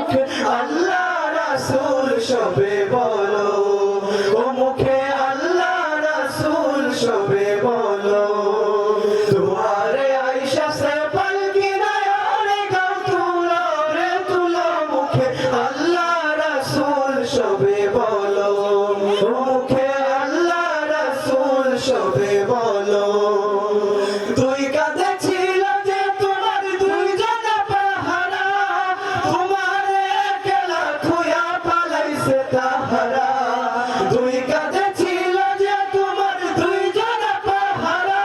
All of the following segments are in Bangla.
মুখে আল্লাহ রাসূল সবে বলো, ও মুখে আল্লাহ রাসূল সবে বলো। দুয়ারে আয়েশা সে পালকি নয়নে গাও তুলো রে তুলো, মুখে আল্লাহ রাসূল সবে বলো, ও মুখে আল্লাহ রাসূল সবে বলো। দুই কাঁধে ছিল যে তোমার দুইজনা পাহারা, তোমার একলা থুয়া পালাইছে তাহারা। দুই কাঁধে ছিল যে তোমার দুইজনা পাহারা,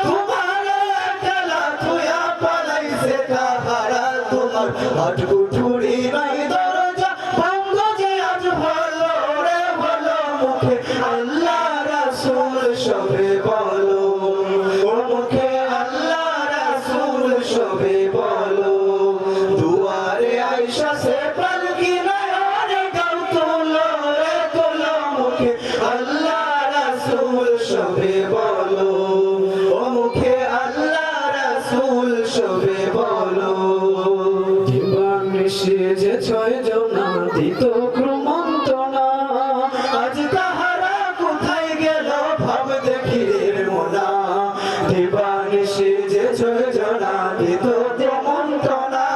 তোমার একলা থুয়া পালাইছে তাহারা। তোমার হাটকুঠুরি নাই দরজা ভঙ্গ যে আজ ভালো রে ভালো, মুখে আল্লাহ রাসূল সবে বলো, ও মুখে আল্লাহ রাসূল সবে বলো। দুয়ারে আয়েশা সে পালকি নয়নে গাও তুলো রে তুলো, মুখে আল্লাহ রাসূল সবে বলো, ও মুখে আল্লাহ রাসূল সবে বলো। দিবানিশি যে ছয়জনা দিত ক্রমন্তনা, আজ তাহারা কোথায় গেল ভাব দেখি রে মোনা। দিবানিশি যে ছয়জনা দিত ক্রমন্তনা,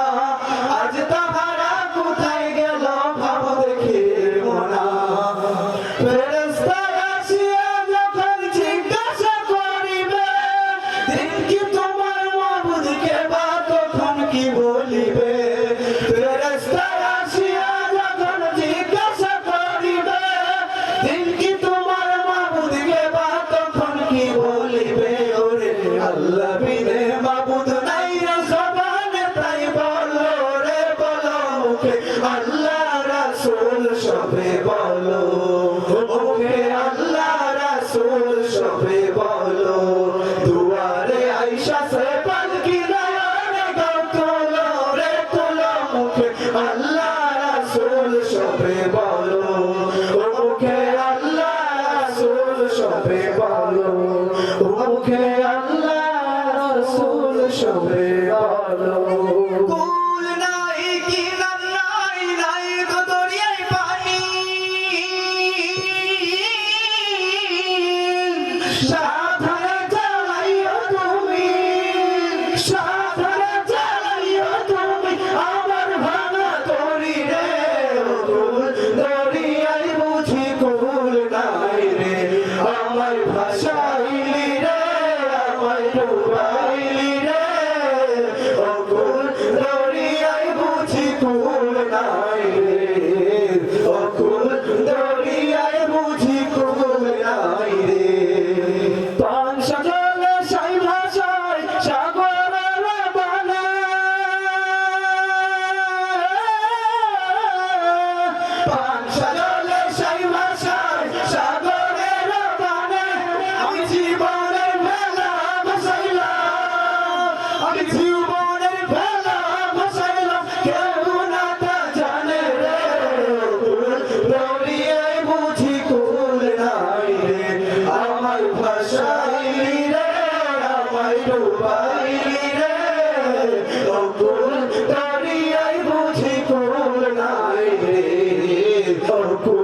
আজ তাহারা কোথায় গেল ভাব দেখি রে মোনা। ফেরেশতা আসিয়া যখন জিজ্ঞাসা করিবে, দিন কি তোমার মাবুদকে বা তখন কি বলিবে। ফেরেশতা আসিয়া যখন জিজ্ঞাসা করিবে, দিন কি তোমার মাবুদকে বা তখন কি বলিবে। ওরে আল্লাহ বিনে মাবুদ নাই রে জবানে তাই বলো রে বলো, মুখে আল্লাহ রাসূল সবে বলো, মুখে আল্লাহ রাসূল সবে বলো। দুয়ারে আয়েশা সে পালকি নয়নে গাও তুলো রে তুলো, মুখে আল্লাহ রাসূল সবে বলো, ও মুখে আল্লাহ রাসূল সবে বলো, ও মুখে আল্লাহ রাসূল সবে বলো। কুল নাই কিনার নাই, নাই গো দরিয়ায় পানি, সাধনা চালাইও তুমি, সাধনা চালাইও তুমি আমার ভাঙা তরি রে। কুল দরিয়ায় বুঝি কুল নাই রে, আমার ভাষাইলি রে, আমায় ডুবাইলি রে। ও কুল দরিয়ায় বুঝি কুল নাই রে, ও কুল দরিয়ায় বুঝি কুল নাই রে। পান সাজলে সাই ভাষায় সাগরের বানে, পান সাজলে সাই ভাষায় সাগরের বানে। আমি জীবনের ভেলা ভাসাইলাম, আমি জীবনের ভেলা ভাসাইলাম, কেউ না তা জানে রে। কুল দরিয়ায় বুঝি কুল নাই রে, আমায় ভাসাইলি রে, আমায় ডুবাইলি রে। ও কুল দরিয়ায় বুঝি কুল নাই রে, ও কুল